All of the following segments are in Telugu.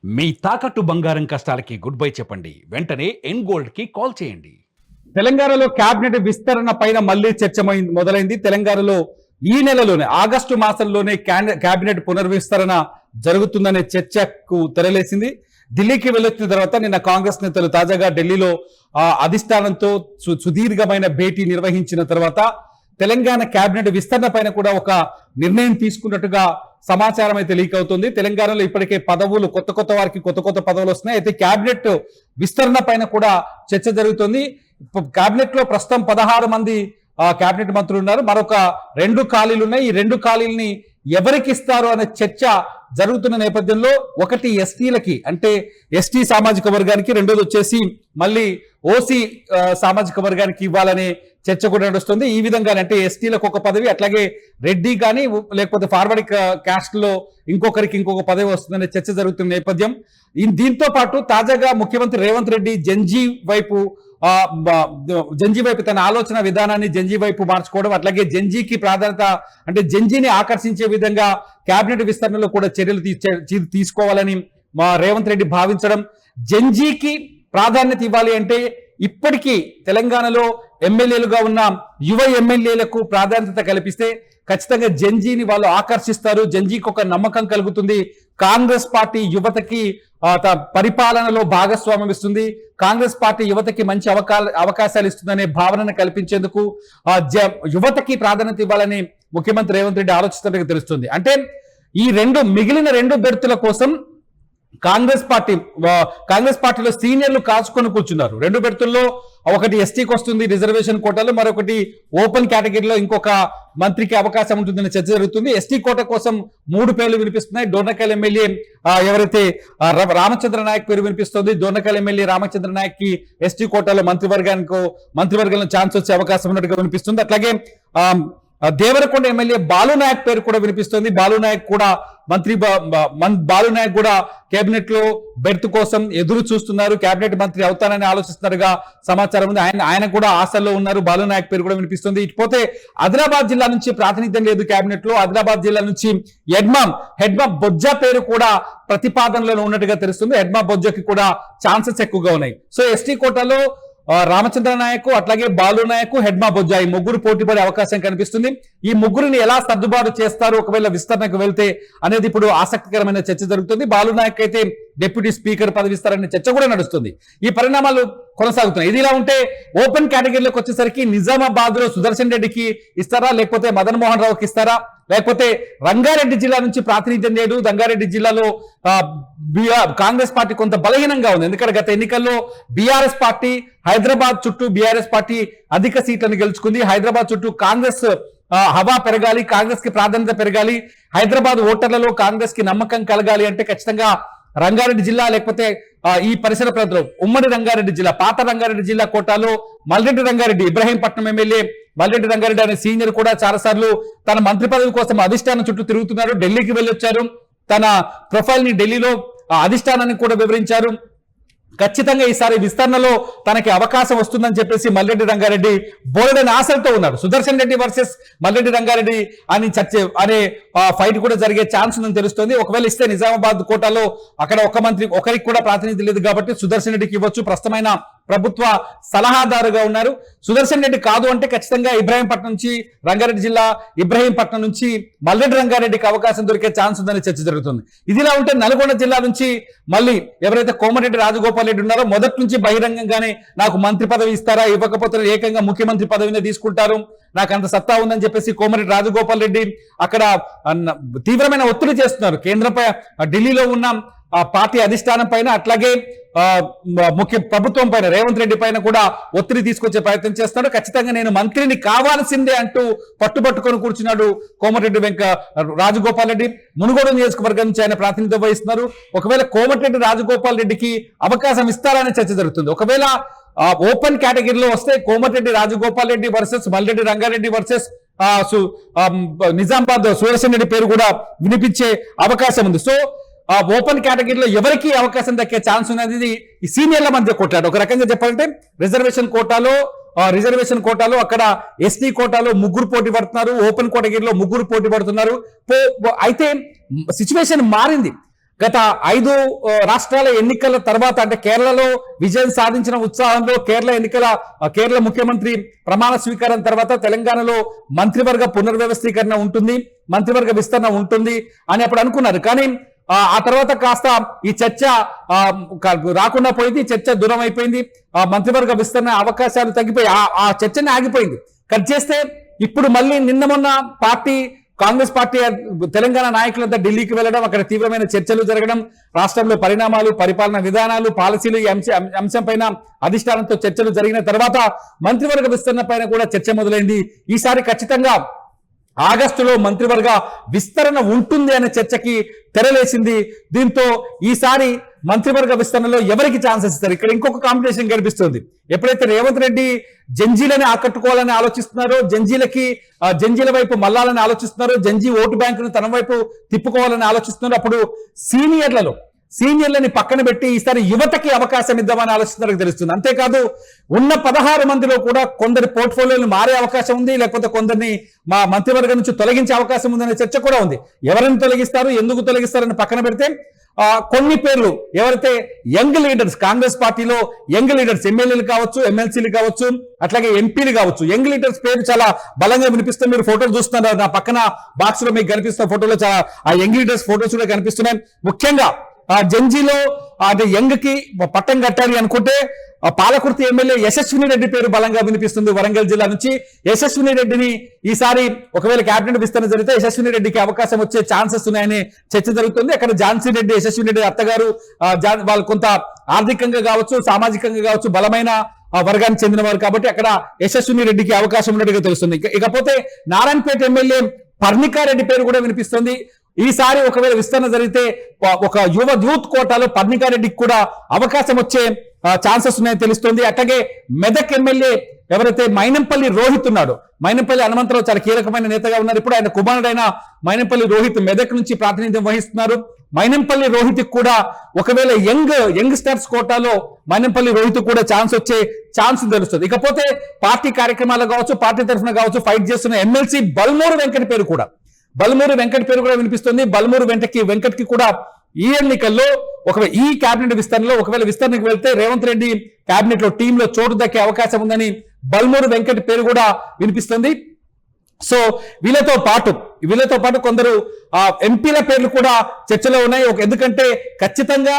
మీ తాకట్టు బంగారం కష్టాలకి గుడ్ బై చెప్పండి. వెంటనే ఎన్ గోల్డ్ కి కాల్ చేయండి. తెలంగాణలో కేబినెట్ విస్తరణ పైన మళ్లీ చర్చ మొదలైంది. తెలంగాణలో ఈ నెలలోనే ఆగస్టు మాసంలోనే కేబినెట్ పునర్విస్తరణ జరుగుతుందనే చర్చకు తెరలేసింది. ఢిల్లీకి వెళ్ళొచ్చిన తర్వాత నిన్న కాంగ్రెస్ నేతలు తాజాగా ఢిల్లీలో అధిష్టానంతో సుదీర్ఘమైన భేటీ నిర్వహించిన తర్వాత తెలంగాణ కేబినెట్ విస్తరణ పైన కూడా ఒక నిర్ణయం తీసుకున్నట్టుగా సమాచారం అయితే లీక్ అవుతుంది. తెలంగాణలో ఇప్పటికే పదవులు కొత్త వారికి కొత్త పదవులు వస్తున్నాయి. అయితే కేబినెట్ విస్తరణ పైన కూడా చర్చ జరుగుతుంది. కేబినెట్ లో ప్రస్తుతం 16 మంది కేబినెట్ మంత్రులు ఉన్నారు. మరొక 2 ఖాళీలు ఉన్నాయి. ఈ 2 ఖాళీలని ఎవరికి ఇస్తారు అనే చర్చ జరుగుతున్న నేపథ్యంలో ఒకటి ఎస్టీలకి, అంటే ఎస్టీ సామాజిక వర్గానికి, రెండోది వచ్చేసి మళ్ళీ ఓసీ సామాజిక వర్గానికి ఇవ్వాలనే చర్చ కూడా నడుస్తుంది. ఈ విధంగా అంటే ఎస్టీలకు ఒక పదవి, అట్లాగే రెడ్డి కానీ లేకపోతే ఫార్వర్డ్ క్యాస్ట్ లో ఇంకొకరికి ఇంకొక పదవి వస్తుందనే చర్చ జరుగుతున్న నేపథ్యం. దీంతో పాటు తాజాగా ముఖ్యమంత్రి రేవంత్ రెడ్డి జంజీ వైపు తన ఆలోచన విధానాన్ని జంజీ వైపు మార్చుకోవడం, అట్లాగే జంజీకి ప్రాధాన్యత, అంటే జంజీని ఆకర్షించే విధంగా కేబినెట్ విస్తరణలో కూడా చర్యలు తీసుకోవాలని రేవంత్ రెడ్డి భావించడం. జంజీకి ప్రాధాన్యత ఇవ్వాలి అంటే ఇప్పటికీ తెలంగాణలో ఎమ్మెల్యేలుగా ఉన్న యువ ఎమ్మెల్యేలకు ప్రాధాన్యత కల్పిస్తే ఖచ్చితంగా జంజీని వాళ్ళు ఆకర్షిస్తారు. జంజీకి ఒక నమ్మకం కలుగుతుంది. కాంగ్రెస్ పార్టీ యువతకి పరిపాలనలో భాగస్వామ్యం ఇస్తుంది. కాంగ్రెస్ పార్టీ యువతకి మంచి అవకాశాలు ఇస్తుందనే భావనను కల్పించేందుకు యువతకి ప్రాధాన్యత ఇవ్వాలని ముఖ్యమంత్రి రేవంత్ రెడ్డి ఆలోచిస్తున్నట్టుగా తెలుస్తుంది. అంటే ఈ మిగిలిన 2 బెర్తుల కోసం కాంగ్రెస్ పార్టీలో సీనియర్లు కాచుకొని కూర్చున్నారు. 2 బెర్తుల్లో ఒకటి ఎస్టీకి వస్తుంది రిజర్వేషన్ కోటాలో, మరొకటి ఓపెన్ కేటగిరీలో ఇంకొక మంత్రికి అవకాశం ఉంటుందని చర్చ జరుగుతుంది. ఎస్టీ కోట కోసం 3 పేర్లు వినిపిస్తున్నాయి. డోర్నకల్ ఎమ్మెల్యే ఎవరైతే రామచంద్ర నాయక్ పేరు వినిపిస్తుంది. డోర్నకల్ ఎమ్మెల్యే రామచంద్ర నాయక్ కి ఎస్టీ కోటాలో మంత్రివర్గంలో ఛాన్స్ వచ్చే అవకాశం ఉన్నట్టుగా వినిపిస్తుంది. అట్లాగే దేవరకొండ ఎమ్మెల్యే బాలు నాయక్ పేరు కూడా వినిపిస్తుంది. బాలు నాయక్ కూడా కేబినెట్ లో బెర్త్ కోసం ఎదురు చూస్తున్నారు. కేబినెట్ మంత్రి అవుతానని ఆలోచిస్తున్నారుగా సమాచారం ఉంది. ఆయన కూడా ఆశల్లో ఉన్నారు. బాలు నాయక్ పేరు కూడా వినిపిస్తుంది. ఇకపోతే ఆదిలాబాద్ జిల్లా నుంచి ప్రాతినిధ్యం లేదు కేబినెట్ లో. ఆదిలాబాద్ జిల్లా నుంచి హెడ్మా బొజ్జా పేరు కూడా ప్రతిపాదనలో ఉన్నట్టుగా తెలుస్తుంది. హెడ్మా బొజ్జాకి కూడా ఛాన్సెస్ ఎక్కువగా ఉన్నాయి. సో ఎస్టీ కోటాలో రామచంద్ర నాయక్, అట్లాగే బాలు నాయక్, హెడ్మా బొజ్జా ఈ 3 పోటీ పడే అవకాశం కనిపిస్తుంది. ఈ 3ని ఎలా సర్దుబాటు చేస్తారు ఒకవేళ విస్తరణకు వెళ్తే అనేది ఇప్పుడు ఆసక్తికరమైన చర్చ జరుగుతుంది. బాలు నాయక్ అయితే డిప్యూటీ స్పీకర్ పదవి ఇస్తారనే చర్చ కూడా నడుస్తుంది. ఈ పరిణామాలు కొనసాగుతున్నాయి. ఇది ఇలా ఉంటే ఓపెన్ కేటగిరీలోకి వచ్చేసరికి నిజామాబాద్ లో సుదర్శన్ రెడ్డికి ఇస్తారా, లేకపోతే మదన్ మోహన్ రావుకి ఇస్తారా, లేకపోతే రంగారెడ్డి జిల్లా నుంచి ప్రాతినిధ్యం లేదు. రంగారెడ్డి జిల్లాలో కాంగ్రెస్ పార్టీ కొంత బలహీనంగా ఉంది. ఎందుకంటే గత ఎన్నికల్లో బీఆర్ఎస్ పార్టీ హైదరాబాద్ చుట్టూ అధిక సీట్లను గెలుచుకుంది. హైదరాబాద్ చుట్టూ కాంగ్రెస్ హవా పెరగాలి, కాంగ్రెస్ కి ప్రాధాన్యత పెరగాలి, హైదరాబాద్ ఓటర్లలో కాంగ్రెస్ కి నమ్మకం కలగాలి అంటే ఖచ్చితంగా రంగారెడ్డి జిల్లా లేకపోతే ఈ పరిసర ప్రాంతంలో ఉమ్మడి రంగారెడ్డి జిల్లా, పాత రంగారెడ్డి జిల్లా కోటాలో మల్రెడ్డి రంగారెడ్డి, ఇబ్రహీంపట్నం ఎమ్మెల్యే మల్రెడ్డి రంగారెడ్డి అనే సీనియర్ కూడా చాలాసార్లు తన మంత్రి పదవి కోసం అధిష్టానం చుట్టూ తిరుగుతున్నారు. ఢిల్లీకి వెళ్ళొచ్చారు. తన ప్రొఫైల్ ని ఢిల్లీలో అధిష్టానాన్ని కూడా వివరించారు. ఖచ్చితంగా ఈసారి విస్తరణలో తనకి అవకాశం వస్తుందని చెప్పేసి మల్రెడ్డి రంగారెడ్డి బోలెడని ఆశలతో ఉన్నారు. సుదర్శన్ రెడ్డి వర్సెస్ మల్రెడ్డి రంగారెడ్డి అనే ఫైట్ కూడా జరిగే ఛాన్స్ ఉందని తెలుస్తుంది. ఒకవేళ ఇస్తే నిజామాబాద్ కోటాలో అక్కడ ఒకరికి కూడా ప్రాతినిధ్యం లేదు కాబట్టి సుదర్శన్ రెడ్డికి ఇవ్వచ్చు. ప్రస్తుతమైన ప్రభుత్వ సలహాదారుగా ఉన్నారు. సుదర్శన్ రెడ్డి కాదు అంటే ఖచ్చితంగా ఇబ్రహీంపట్నం నుంచి రంగారెడ్డి జిల్లా, ఇబ్రహీంపట్నం నుంచి మల్రెడ్డి రంగారెడ్డికి అవకాశం దొరికే ఛాన్స్ ఉందని చర్చ జరుగుతుంది. ఇదిలా ఉంటే నల్గొండ జిల్లా నుంచి మళ్ళీ ఎవరైతే కోమటిరెడ్డి రాజగోపాల్ రెడ్డి ఉన్నారో మొదటి నుంచి బహిరంగంగానే నాకు మంత్రి పదవి ఇస్తారా, ఇవ్వకపోతే ఏకంగా ముఖ్యమంత్రి పదవిని తీసుకుంటారు, నాకు అంత సత్తా ఉందని చెప్పేసి కోమటిరెడ్డి రాజగోపాల్ రెడ్డి అక్కడ తీవ్రమైన ఒత్తిడి చేస్తున్నారు కేంద్రంపై, ఢిల్లీలో ఉన్న పార్టీ అధిష్టానం పైన, అట్లాగే ప్రభుత్వం పైన, రేవంత్ రెడ్డి పైన కూడా ఒత్తిడి తీసుకొచ్చే ప్రయత్నం చేస్తున్నాడు. ఖచ్చితంగా నేను మంత్రిని కావాల్సిందే అంటూ పట్టుబట్టుకొని కూర్చున్నాడు కోమటిరెడ్డి రాజగోపాల్ రెడ్డి. మునుగోడు నియోజకవర్గం నుంచి ఆయన ప్రాతినిధ్యం వహిస్తున్నారు. ఒకవేళ కోమటిరెడ్డి రాజగోపాల్ రెడ్డికి అవకాశం ఇస్తారనే చర్చ జరుగుతుంది. ఒకవేళ ఓపెన్ కేటగిరీలో వస్తే కోమటిరెడ్డి రాజగోపాల్ రెడ్డి వర్సెస్ మల్రెడ్డి రంగారెడ్డి వర్సెస్ నిజామాబాద్ సుదర్శన్ రెడ్డి పేరు కూడా వినిపించే అవకాశం ఉంది. సో ఓపెన్ కేటగిరీలో ఎవరికి అవకాశం దక్కే ఛాన్స్ ఉన్నది ఈ సీనియర్ల మధ్య కొట్లాడు. ఒక రకంగా చెప్పాలంటే రిజర్వేషన్ కోటాలో అక్కడ ఎస్టీ కోటాలో 3 పోటీ పడుతున్నారు, ఓపెన్ కేటగిరీలో 3 పోటీ పడుతున్నారు. అయితే సిచ్యువేషన్ మారింది. గత 5 రాష్ట్రాల ఎన్నికల తర్వాత అంటే కేరళలో విజయం సాధించిన ఉత్సాహంలో కేరళ ముఖ్యమంత్రి ప్రమాణ స్వీకారం తర్వాత తెలంగాణలో మంత్రివర్గ పునర్వ్యవస్థీకరణ ఉంటుంది, మంత్రివర్గ విస్తరణ ఉంటుంది అని అప్పుడు అనుకున్నారు. కానీ ఆ తర్వాత కాస్త ఈ చర్చ రాకుండా పోయింది, చర్చ దూరం అయిపోయింది, మంత్రివర్గ విస్తరణ అవకాశాలు తగ్గిపోయి ఆ చర్చనే ఆగిపోయింది. కట్ చేస్తే ఇప్పుడు మళ్ళీ నిన్న మొన్న కాంగ్రెస్ పార్టీ తెలంగాణ నాయకులంతా ఢిల్లీకి వెళ్ళడం, అక్కడ తీవ్రమైన చర్చలు జరగడం, రాష్ట్రంలో పరిణామాలు, పరిపాలన విధానాలు, పాలసీలు ఈ అంశం పైన అధిష్టానంతో చర్చలు జరిగిన తర్వాత మంత్రివర్గ విస్తరణ పైన కూడా చర్చ మొదలైంది. ఈసారి ఖచ్చితంగా ఆగస్టులో మంత్రివర్గ విస్తరణ ఉంటుంది అనే చర్చకి తెరలేసింది. దీంతో ఈసారి మంత్రివర్గ విస్తరణలో ఎవరికి ఛాన్సెస్ ఇస్తారు? ఇక్కడ ఇంకొక కాంపిటీషన్ కనిపిస్తుంది. ఎప్పుడైతే రేవంత్ రెడ్డి జంజీలని ఆకట్టుకోవాలని ఆలోచిస్తున్నారో, జంజీల వైపు మల్లాలని ఆలోచిస్తున్నారో, జంజీ ఓటు బ్యాంకును తన వైపు తిప్పుకోవాలని ఆలోచిస్తున్నారో, అప్పుడు సీనియర్లని పక్కన పెట్టి ఈసారి యువతకి అవకాశం ఇద్దామని ఆలోచిస్తున్నారని తెలుస్తుంది. అంతేకాదు ఉన్న 16 మందిలో కూడా కొందరి పోర్ట్ఫోలియోలు మారే అవకాశం ఉంది, లేకపోతే కొందరిని మా మంత్రివర్గం నుంచి తొలగించే అవకాశం ఉందనే చర్చ కూడా ఉంది. ఎవరిని తొలగిస్తారు, ఎందుకు తొలగిస్తారని పక్కన పెడితే కొన్ని పేర్లు ఎవరైతే యంగ్ లీడర్స్, కాంగ్రెస్ పార్టీలో యంగ్ లీడర్స్, ఎమ్మెల్యేలు కావచ్చు, ఎమ్మెల్సీలు కావచ్చు, అట్లాగే ఎంపీలు కావచ్చు, యంగ్ లీడర్స్ పేరు చాలా బలంగా వినిపిస్తుంది. మీరు ఫోటోలు చూస్తున్నారు, నా పక్కన బాక్స్ లో మీకు కనిపిస్తున్న ఫోటోలో చాలా ఆ యంగ్ లీడర్స్ ఫోటోస్ కూడా కనిపిస్తున్నాయి. ముఖ్యంగా జంజీలో అది యంగ్ కి పట్టం కట్టాలి అనుకుంటే పాలకుర్తి ఎమ్మెల్యే యశస్విని రెడ్డి పేరు బలంగా వినిపిస్తుంది. వరంగల్ జిల్లా నుంచి యశస్విని రెడ్డిని ఈసారి ఒకవేళ కేబినెట్ విస్తరణ జరిగితే యశస్విని రెడ్డికి అవకాశం వచ్చే ఛాన్సెస్ ఉన్నాయని చర్చ జరుగుతుంది. అక్కడ ఝాన్సీ రెడ్డి, యశస్విని రెడ్డి అత్తగారు, వాళ్ళు కొంత ఆర్థికంగా కావచ్చు, సామాజికంగా కావచ్చు బలమైన వర్గానికి చెందిన వారు కాబట్టి అక్కడ యశస్విని రెడ్డికి అవకాశం ఉన్నట్టుగా తెలుస్తుంది. ఇకపోతే నారాయణపేట ఎమ్మెల్యే పర్ణికారెడ్డి పేరు కూడా వినిపిస్తుంది. ఈసారి ఒకవేళ విస్తరణ జరిగితే ఒక యూత్ కోటాలో పర్ణికారెడ్డికి కూడా అవకాశం వచ్చే ఛాన్సెస్ ఉన్నాయని తెలుస్తుంది. అట్లాగే మెదక్ ఎమ్మెల్యే ఎవరైతే మైనంపల్లి రోహిత్ ఉన్నాడో, మైనంపల్లి హనుమంతరావు చాలా కీలకమైన నేతగా ఉన్నారు. ఇప్పుడు ఆయన కుమారుడైన మైనంపల్లి రోహిత్ మెదక్ నుంచి ప్రాతినిధ్యం వహిస్తున్నారు. మైనంపల్లి రోహిత్ కూడా ఒకవేళ యంగ్ స్టార్స్ కోటాలో మైనంపల్లి రోహిత్ కూడా ఛాన్స్ తెలుస్తుంది. ఇకపోతే పార్టీ కార్యక్రమాలు కావచ్చు, పార్టీ తరఫున కావచ్చు ఫైట్ చేస్తున్న ఎమ్మెల్సీ బల్మూరు వెంకట్ పేరు కూడా వినిపిస్తుంది. బల్మూరు వెంకట్ కి కూడా ఈ ఎన్నికల్లో ఈ కేబినెట్ విస్తరణలో ఒకవేళ విస్తరణకు వెళ్తే రేవంత్ రెడ్డి కేబినెట్ లో టీంలో చోటు దక్కే అవకాశం ఉందని బల్మూరు వెంకట్ పేరు కూడా వినిపిస్తుంది. సో వీళ్ళతో పాటు కొందరు ఎంపీల పేర్లు కూడా చర్చలో ఉన్నాయి. ఎందుకంటే ఖచ్చితంగా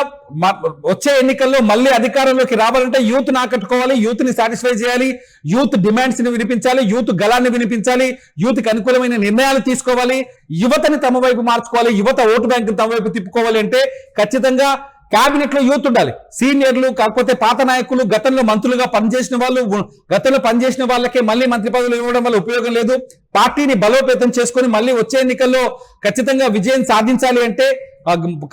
వచ్చే ఎన్నికల్లో మళ్ళీ అధికారంలోకి రావాలంటే యూత్ ని ఆకట్టుకోవాలి, యూత్ ని సాటిస్ఫై చేయాలి, యూత్ డిమాండ్స్ ని వినిపించాలి, యూత్ గళాన్ని వినిపించాలి, యూత్ కి అనుకూలమైన నిర్ణయాలు తీసుకోవాలి, యువతని తమ వైపు మార్చుకోవాలి, యువత ఓటు బ్యాంకుని తమ వైపు తిప్పుకోవాలి. అంటే ఖచ్చితంగా కేబినెట్ లో యూత్ ఉండాలి. సీనియర్లు కాకపోతే పాత నాయకులు, గతంలో మంత్రులుగా పనిచేసిన వాళ్ళకే మళ్ళీ మంత్రి పదవులు ఇవ్వడం వల్ల ఉపయోగం లేదు. పార్టీని బలోపేతం చేసుకొని మళ్ళీ వచ్చే ఎన్నికల్లో ఖచ్చితంగా విజయం సాధించాలి అంటే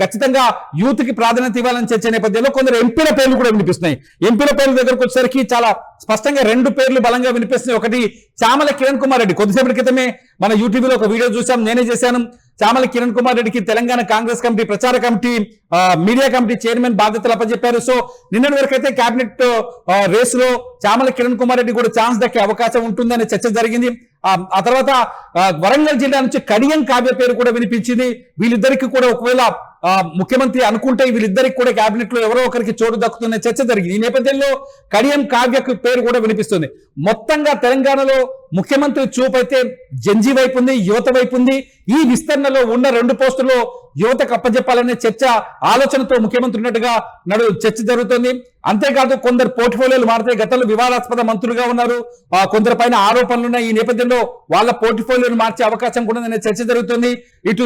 ఖచ్చితంగా యూత్ కి ప్రాధాన్యత ఇవ్వాలని చర్చ నేపథ్యంలో కొందరు ఎంపీల పేర్లు కూడా వినిపిస్తున్నాయి. ఎంపీల పేర్ల దగ్గరకు వచ్చేసరికి చాలా స్పష్టంగా 2 పేర్లు బలంగా వినిపిస్తున్నాయి. ఒకటి చామల కిరణ్ కుమార్ రెడ్డి. కొద్దిసేపటి క్రితమే మన యూట్యూబ్ లో ఒక వీడియో చూసాం, నేనే చేశాను. చామల కిరణ్ కుమార్ రెడ్డికి తెలంగాణ కాంగ్రెస్ కమిటీ ప్రచార కమిటీ మీడియా కమిటీ చైర్మన్ బాధ్యతలు అప్పచెప్పారు. సో నిన్నటి వరకు అయితే కేబినెట్ రేసులో చామల కిరణ్ కుమార్ రెడ్డి కూడా ఛాన్స్ దక్కే అవకాశం ఉంటుందనే చర్చ జరిగింది. ఆ తర్వాత వరంగల్ జిల్లా నుంచి కడియం కావ్య పేరు కూడా వినిపించింది. వీళ్ళిద్దరికి కూడా ఒకవేళ ముఖ్యమంత్రి అనుకుంటే వీళ్ళిద్దరికి కూడా కేబినెట్ లో ఎవరో ఒకరికి చోటు దక్కుతున్న చర్చ జరిగింది. ఈ నేపథ్యంలో కడియం కావ్యకు పేరు కూడా వినిపిస్తుంది. మొత్తంగా తెలంగాణలో ముఖ్యమంత్రి చూపైతే జంజీ వైపు ఉంది, యువత వైపు ఉంది. ఈ విస్తరణలో ఉన్న 2 పోస్టుల్లో యువతకు అప్పచెప్పాలనే ఆలోచనతో ముఖ్యమంత్రి ఉన్నట్టుగా చర్చ జరుగుతుంది. అంతేకాదు కొందరు పోర్ట్ఫోలియోలు మారితే గతంలో వివాదాస్పద మంత్రులుగా ఉన్నారు, కొందరి పైన ఆరోపణలు ఉన్నాయి. ఈ నేపథ్యంలో వాళ్ళ పోర్ట్ఫోలియోను మార్చే అవకాశం కూడా ఉందనే చర్చ జరుగుతుంది.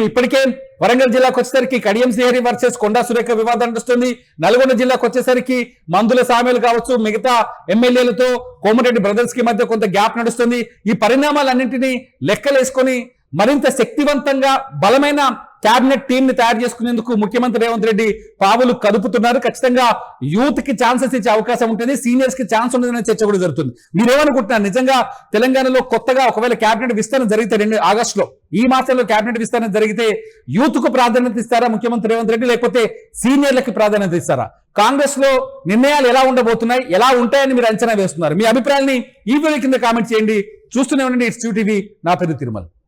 ఇప్పటికే వరంగల్ జిల్లాకు వచ్చేసరికి కడియం శ్రీహరి వర్సెస్ కొండా సురేఖ వివాదం నడుస్తుంది. నల్గొండ జిల్లాకు వచ్చేసరికి మందుల సామెలు కావచ్చు, మిగతా ఎమ్మెల్యేలతో కోమటిరెడ్డి బ్రదర్స్ కి మధ్య కొంత గ్యాప్ నడుస్తుంది. ఈ పరిణామాలన్నింటినీ లెక్కలేసుకొని మరింత శక్తివంతంగా బలమైన కేబినెట్ టీం ని తయారు చేసుకునేందుకు ముఖ్యమంత్రి రేవంత్ రెడ్డి పావులు కదుపుతున్నారు. ఖచ్చితంగా యూత్ కి ఛాన్సెస్ ఇచ్చే అవకాశం ఉంటుంది, సీనియర్స్ కి ఛాన్స్ ఉండదనే చర్చ కూడా జరుగుతుంది. మీరేమనుకుంటున్నారు? నిజంగా తెలంగాణలో కొత్తగా ఒకవేళ కేబినెట్ విస్తరణ జరిగితే ఆగస్టులో ఈ మాసంలో కేబినెట్ విస్తరణ జరిగితే యూత్ కు ప్రాధాన్యత ఇస్తారా ముఖ్యమంత్రి రేవంత్ రెడ్డి, లేకపోతే సీనియర్లకి ప్రాధాన్యత ఇస్తారా? కాంగ్రెస్ లో నిర్ణయాలు ఎలా ఉండబోతున్నాయి, ఎలా ఉంటాయని మీరు అంచనా వేస్తున్నారు? మీ అభిప్రాయాన్ని ఈ వీడియో కింద కామెంట్ చేయండి. చూస్తూనే ఉండండి ఇట్స్ టీవీ. నా పేరు తిరుమల.